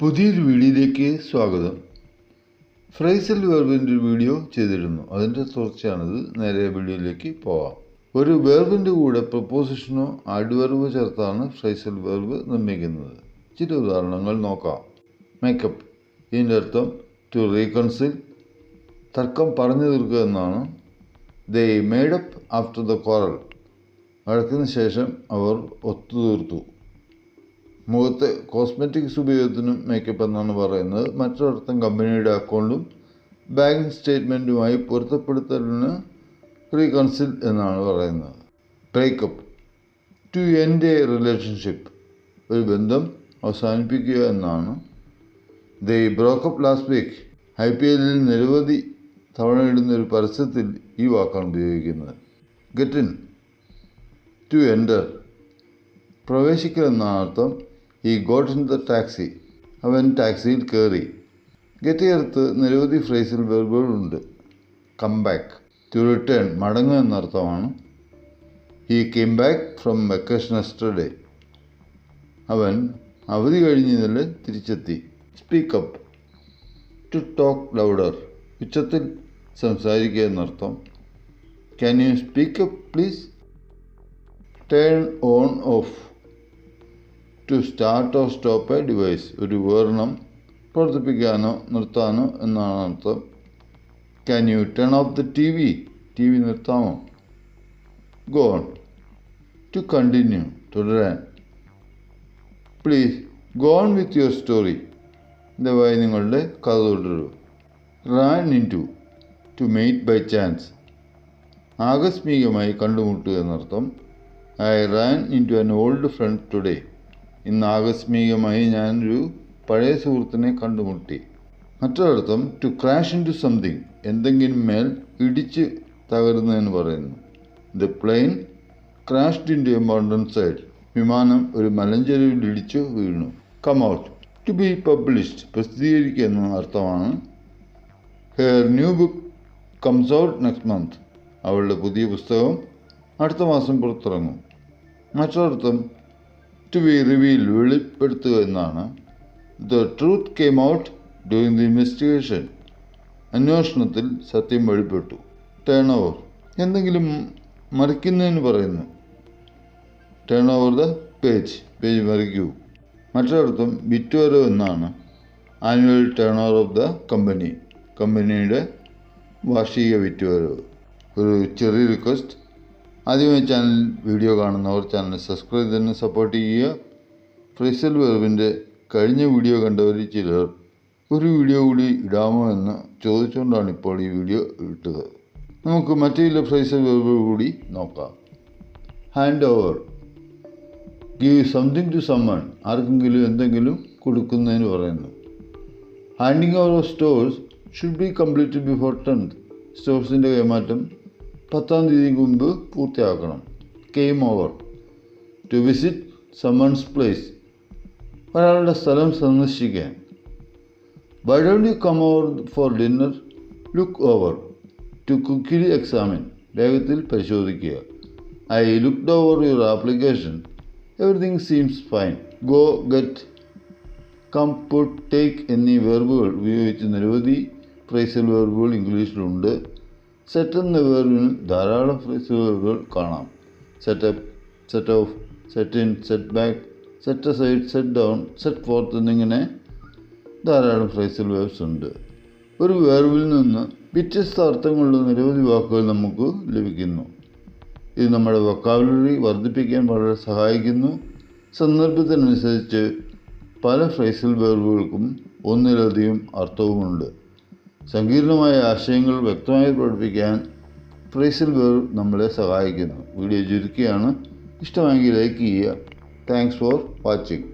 പുതിയൊരു വീഡിയോയിലേക്ക് സ്വാഗതം. ഫ്രേസൽ വെർബിൻ്റെ ഒരു വീഡിയോ ചെയ്തിരുന്നു. അതിൻ്റെ തുടർച്ചയാണിത്. നേരെ വീഡിയോയിലേക്ക് പോവാം. ഒരു വെർബിൻ്റെ കൂടെ പ്രപ്പോസിഷനോ ആഡ്വർബോ ചേർത്താണ് ഫ്രേസൽ വെർബ് നിർമ്മിക്കുന്നത്. ചില ഉദാഹരണങ്ങൾ നോക്കാം. മേക്കപ്പ്, ഇതിൻ്റെ അർത്ഥം ടു റീകൺസിൽ, തർക്കം പറഞ്ഞു തീർക്കുക എന്നാണ്. ദേ മേഡപ്പ് ആഫ്റ്റർ ദ ക്വാറൽ, വഴക്കിന് ശേഷം അവർ ഒത്തുതീർത്തു. മുഖത്തെ കോസ്മെറ്റിക്സ് ഉപയോഗത്തിനും മേക്കപ്പ് എന്നാണ് പറയുന്നത്. മറ്റൊരർത്ഥം കമ്പനിയുടെ അക്കൗണ്ടും ബാങ്കിങ് സ്റ്റേറ്റ്മെൻറ്റുമായി പൊരുത്തപ്പെടുത്തലിന് റീകൺസിൽ എന്നാണ് പറയുന്നത്. Breakup, to end a relationship, ഒരു ബന്ധം അവസാനിപ്പിക്കുക എന്നാണ്. They broke up last week, IPL നിരവധി തവണ ഇടുന്ന ഒരു പരസ്യത്തിൽ ഈ വാക്കാണ് ഉപയോഗിക്കുന്നത്. ഗെറ്റ് ഇൻ, ടു എൻ്റർ, പ്രവേശിക്കൽ എന്നാണ് അർത്ഥം. ഈ ഗോട്ട് ഇൻ ദ ടാക്സി, അവൻ ടാക്സിയിൽ കയറി. ഗെറ്റ് ചേർത്ത് നിരവധി ഫ്രേസൽ വെർബുകളുണ്ട്. കം ബാക്ക്, ടു റിട്ടേൺ, മടങ്ങുക എന്നർത്ഥമാണ്. He came back from vacation yesterday, അവൻ അവധി കഴിഞ്ഞ് ഇന്നലെ തിരിച്ചെത്തി. സ്പീക്കപ്പ്, ടു ടോക്ക് ലൗഡർ, ഉച്ചത്തിൽ സംസാരിക്കുക എന്നർത്ഥം. Can you speak up please. Turn on off, to start or stop a device, ഒരു ഉപകരണം പ്രവർത്തിപ്പിക്കാനോ നിർത്താനോ എന്നാണ് അർത്ഥം. Can you turn off the T V നിർത്താമോ. ഗോ ഓൺ, ടു കണ്ടിന്യൂ, തുടരാൻ. Please go on with your story, ദയവായി നിങ്ങളുടെ കഥ തുടരൂ. Ran into meet by chance, ആകസ്മികമായി കണ്ടുമുട്ടുക എന്നർത്ഥം. I ran into an old friend today, ഇന്ന് ആകസ്മികമായി ഞാനൊരു പഴയ സുഹൃത്തിനെ കണ്ടുമുട്ടി. മറ്റൊരർത്ഥം to crash into something, എന്തെങ്കിലും മേൽ ഇടിച്ച് തകരുന്നതെന്ന് പറയുന്നു. The plane crashed into a mountain side, വിമാനം ഒരു മലഞ്ചെരുവിൽ ഇടിച്ചു വീണു. Come out, to be published, പ്രസിദ്ധീകരിക്കുക എന്ന അർത്ഥമാണ്. Her new book comes out next month, അവളുടെ പുതിയ പുസ്തകം അടുത്ത മാസം പുറത്തിറങ്ങും. മറ്റൊരർത്ഥം ടു ബി റിവീൽ, വെളിപ്പെടുത്തുക എന്നാണ്. The truth came out during the investigation, അന്വേഷണത്തിൽ സത്യം വെളിപ്പെട്ടു. ടേൺ ഓവർ, എന്തെങ്കിലും മറിക്കുന്നതിന് പറയുന്നു. Turn over the page മറിക്കൂ. മറ്റൊരർത്ഥം വിറ്റുവരവ് എന്നാണ്. Annual turn over of the company, കമ്പനിയുടെ വാർഷിക വിറ്റുവരവ്. ഒരു ചെറിയ റിക്വസ്റ്റ്, ആദ്യമായി വീഡിയോ കാണുന്നവർ ചാനൽ സബ്സ്ക്രൈബ് തന്നെ സപ്പോർട്ട് ചെയ്യുക. ഫ്രേസൽ വെർബിൻ്റെ കഴിഞ്ഞ വീഡിയോ കണ്ടവരിൽ ചിലർ ഒരു വീഡിയോ കൂടി ഇടാമോ എന്ന് ചോദിച്ചുകൊണ്ടാണ് ഇപ്പോൾ ഈ വീഡിയോ ഇട്ടത്. നമുക്ക് മറ്റു ചില ഫ്രേസൽ വെർബ് കൂടി നോക്കാം. Hand over, give something to someone, ആർക്കെങ്കിലും എന്തെങ്കിലും കൊടുക്കുന്നതിന് പറയുന്നു. Handing over of stores should be completed before 10th, സ്റ്റോഴ്സിൻ്റെ കൈമാറ്റം 10ാം തീയതിക്ക് മുമ്പ് പൂർത്തിയാക്കണം. Came over, to visit someone's place, ഒരാളുടെ സ്ഥലം സന്ദർശിക്കാൻ. Why don't you come over for dinner. Look over, to quickly examine, വേഗത്തിൽ പരിശോധിക്കുക. I looked over your application, everything seems fine. Go, get, come, put, take എന്നീ വെർബുകൾ ഉപയോഗിച്ച് നിരവധി phrasal വെർബുകൾ ഇംഗ്ലീഷിലുണ്ട്. Set എന്ന വെർബിന് ധാരാളം ഫ്രേസൽ വെർബുകൾ കാണാം. Setup, set of, set in, set back, set aside, set down, set fourth എന്നിങ്ങനെ ധാരാളം ഫ്രേസൽ വെർബ്സ് ഉണ്ട്. ഒരു വെർബിൽ നിന്ന് വ്യത്യസ്ത അർത്ഥങ്ങളുള്ള നിരവധി വാക്കുകൾ നമുക്ക് ലഭിക്കുന്നു. ഇത് നമ്മുടെ വൊക്കാബുലറി വർദ്ധിപ്പിക്കാൻ വളരെ സഹായിക്കുന്നു. സന്ദർഭത്തിനനുസരിച്ച് പല ഫ്രേസൽ വെർബുകൾക്കും ഒന്നിലധികം അർത്ഥവുമുണ്ട്. സങ്കീർണമായ ആശയങ്ങൾ വ്യക്തമായി പഠിപ്പിക്കാൻ ഫ്രേസൽ വെർബ് നമ്മളെ സഹായിക്കുന്നു. വീഡിയോ ചുരുക്കിയാണ്. ഇഷ്ടമെങ്കിൽ ലൈക്ക് ചെയ്യുക. Thanks for watching.